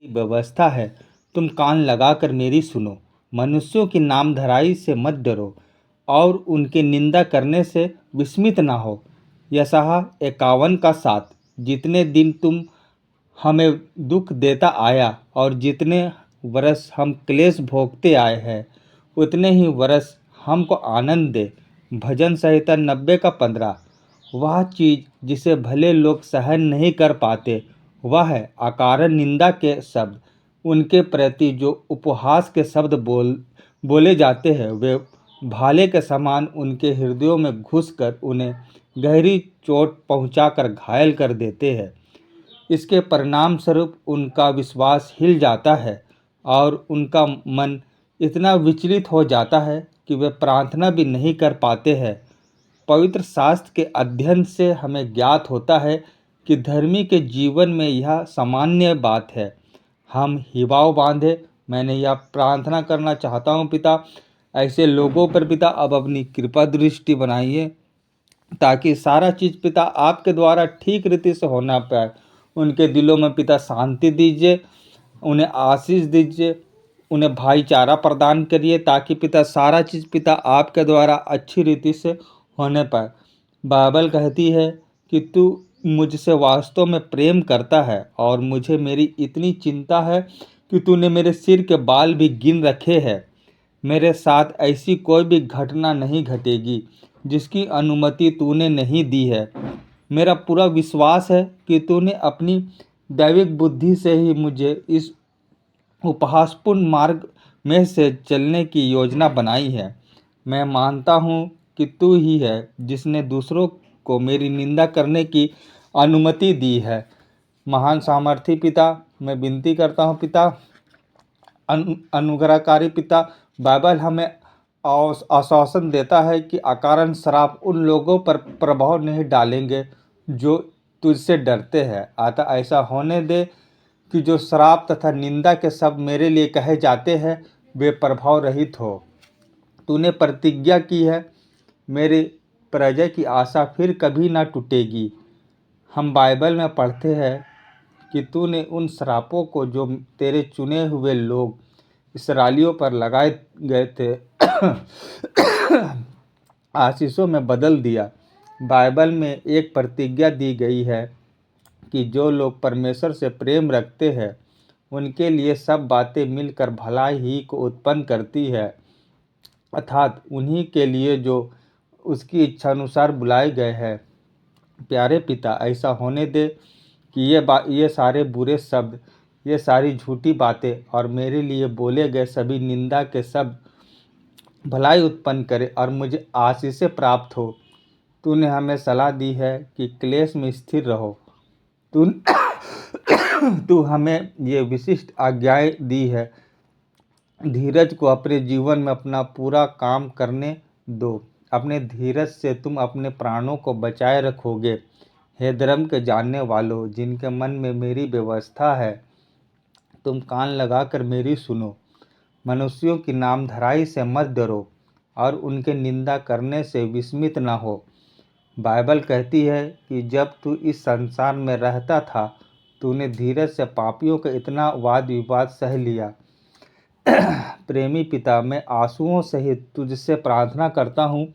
व्यवस्था है, तुम कान लगाकर मेरी सुनो। मनुष्यों की नामधराई से मत डरो और उनकी निंदा करने से विस्मित ना हो। यशायाह 51:7। जितने दिन तुम हमें दुख देता आया और जितने वर्ष हम क्लेश भोगते आए हैं, उतने ही वर्ष हमको आनंद दे। भजन संहिता 90:15। वह चीज़ जिसे भले लोग सहन नहीं कर पाते, वह है अकारण निंदा के शब्द। उनके प्रति जो उपहास के शब्द बोले जाते हैं, वे भाले के समान उनके हृदयों में घुसकर उन्हें गहरी चोट पहुंचाकर घायल कर देते हैं। इसके परिणाम स्वरूप उनका विश्वास हिल जाता है और उनका मन इतना विचलित हो जाता है कि वे प्रार्थना भी नहीं कर पाते हैं। पवित्र शास्त्र के अध्ययन से हमें ज्ञात होता है कि धर्मी के जीवन में यह सामान्य बात है। हम हिवाव बांधे। मैंने यह प्रार्थना करना चाहता हूँ पिता, ऐसे लोगों पर पिता अब अपनी कृपा दृष्टि बनाइए, ताकि सारा चीज़ पिता आपके द्वारा ठीक रीति से होना पाए। उनके दिलों में पिता शांति दीजिए, उन्हें आशीष दीजिए, उन्हें भाईचारा प्रदान करिए, ताकि पिता सारा चीज़ पिता आपके द्वारा अच्छी रीति से होने पाए। बाइबल कहती है कि तू मुझसे वास्तव में प्रेम करता है और मुझे मेरी इतनी चिंता है कि तूने मेरे सिर के बाल भी गिन रखे हैं। मेरे साथ ऐसी कोई भी घटना नहीं घटेगी जिसकी अनुमति तूने नहीं दी है। मेरा पूरा विश्वास है कि तूने अपनी दैविक बुद्धि से ही मुझे इस उपहासपूर्ण मार्ग में से चलने की योजना बनाई है। मैं मानता हूँ कि तू ही है जिसने दूसरों को मेरी निंदा करने की अनुमति दी है। महान सामर्थी पिता, मैं विनती करता हूँ पिता, अनुग्रहकारी पिता, बाइबल हमें आश्वासन देता है कि अकारण श्राप उन लोगों पर प्रभाव नहीं डालेंगे जो तुझसे डरते हैं। अतः ऐसा होने दे कि जो श्राप तथा निंदा के शब्द मेरे लिए कहे जाते हैं, वे प्रभाव रहित हो। तूने प्रतिज्ञा की है, मेरी प्रजा की आशा फिर कभी ना टूटेगी। हम बाइबल में पढ़ते हैं कि तूने उन श्रापों को जो तेरे चुने हुए लोग इस्राएलियों पर लगाए गए थे आशीषों में बदल दिया। बाइबल में एक प्रतिज्ञा दी गई है कि जो लोग परमेश्वर से प्रेम रखते हैं, उनके लिए सब बातें मिलकर भलाई ही को उत्पन्न करती है, अर्थात उन्हीं के लिए जो उसकी इच्छा अनुसार बुलाए गए हैं। प्यारे पिता, ऐसा होने दे कि ये सारे बुरे शब्द, ये सारी झूठी बातें और मेरे लिए बोले गए सभी निंदा के शब्द भलाई उत्पन्न करे और मुझे आशीष प्राप्त हो। तूने हमें सलाह दी है कि क्लेश में स्थिर रहो। तू हमें ये विशिष्ट आज्ञाएं दी है, धीरज को अपने जीवन में अपना पूरा काम करने दो। अपने धीरज से तुम अपने प्राणों को बचाए रखोगे। हे धर्म के जानने वालों, जिनके मन में मेरी व्यवस्था है, तुम कान लगाकर मेरी सुनो। मनुष्यों की नामधराई से मत डरो और उनके निंदा करने से विस्मित न हो। बाइबल कहती है कि जब तू इस संसार में रहता था, तूने धीरज से पापियों का इतना वाद विवाद सह लिया। प्रेमी पिता, मैं आंसुओं सहित तुझसे प्रार्थना करता हूँ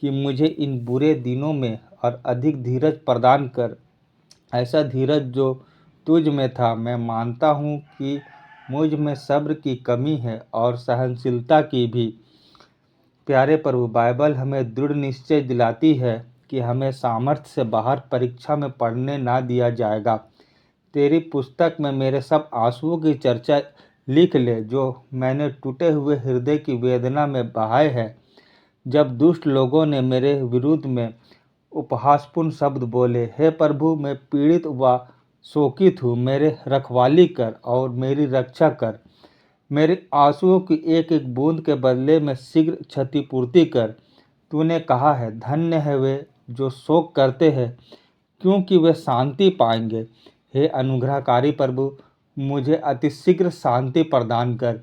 कि मुझे इन बुरे दिनों में और अधिक धीरज प्रदान कर, ऐसा धीरज जो तुझ में था। मैं मानता हूँ कि मुझ में सब्र की कमी है और सहनशीलता की भी। प्यारे प्रभु, बाइबल हमें दृढ़ निश्चय दिलाती है कि हमें सामर्थ्य से बाहर परीक्षा में पढ़ने ना दिया जाएगा। तेरी पुस्तक में मेरे सब आंसुओं की चर्चा लिख ले जो मैंने टूटे हुए हृदय की वेदना में बहाए हैं। जब दुष्ट लोगों ने मेरे विरुद्ध में उपहासपूर्ण शब्द बोले, हे प्रभु, मैं पीड़ित व शोकित हूँ, मेरे रखवाली कर और मेरी रक्षा कर। मेरे आंसुओं की एक एक बूंद के बदले में शीघ्र क्षतिपूर्ति कर। तूने कहा है, धन्य है वे जो शोक करते हैं, क्योंकि वे शांति पाएंगे। हे अनुग्रहकारी प्रभु, मुझे अतिशीघ्र शांति प्रदान कर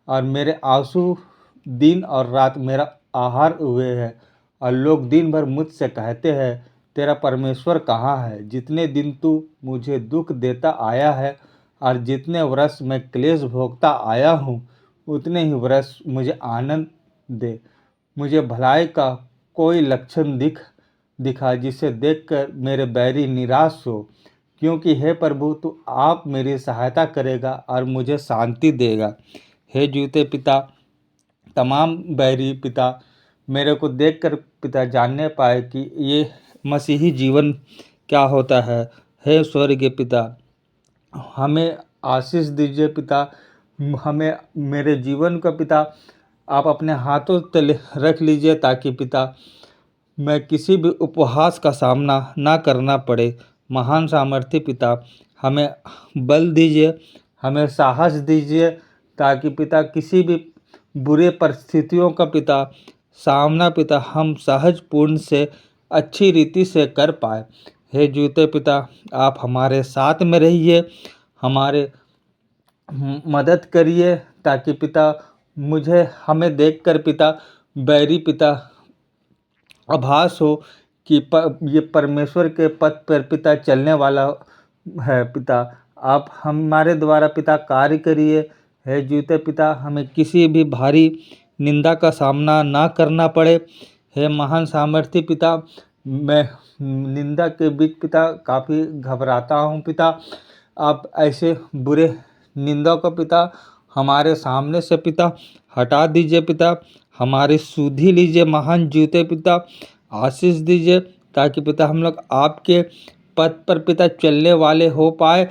और मेरे आंसू दिन और रात मेरा आहार हुए हैं। और लोग दिन भर मुझसे कहते हैं, तेरा परमेश्वर कहाँ है? जितने दिन तू मुझे दुख देता आया है, और जितने वर्ष मैं क्लेश भोगता आया हूँ उतने ही वर्ष मुझे आनंद दे। मुझे भलाई का कोई लक्षण दिखा जिसे देखकर मेरे बैरी निराश हो, क्योंकि हे प्रभु तू आप मेरी सहायता करेगा और मुझे शांति देगा। हे जीते पिता, तमाम बैरी पिता मेरे को देखकर पिता जानने पाए कि ये मसीही जीवन क्या होता है। हे स्वर्गीय पिता, हमें आशीष दीजिए पिता, हमें मेरे जीवन का पिता आप अपने हाथों तले रख लीजिए, ताकि पिता मैं किसी भी उपहास का सामना ना करना पड़े। महान सामर्थ्य पिता हमें बल दीजिए, हमें साहस दीजिए, ताकि पिता किसी भी बुरे परिस्थितियों का पिता सामना पिता हम सहज पूर्ण से अच्छी रीति से कर पाए। हे जीते पिता, आप हमारे साथ में रहिए, हमारे मदद करिए, ताकि पिता हमें देखकर पिता बैरी पिता आभास हो कि ये परमेश्वर के पथ पर पिता चलने वाला है। पिता आप हमारे द्वारा पिता कार्य करिए। हे जीते पिता, हमें किसी भी भारी निंदा का सामना ना करना पड़े। हे महान सामर्थ्य पिता, मैं निंदा के बीच पिता काफ़ी घबराता हूँ पिता। आप ऐसे बुरे निंदा को पिता हमारे सामने से पिता हटा दीजिए पिता, हमारी सुधि लीजिए महान जीते पिता, आशीष दीजिए, ताकि पिता हम लोग आपके पथ पर पिता चलने वाले हो पाए।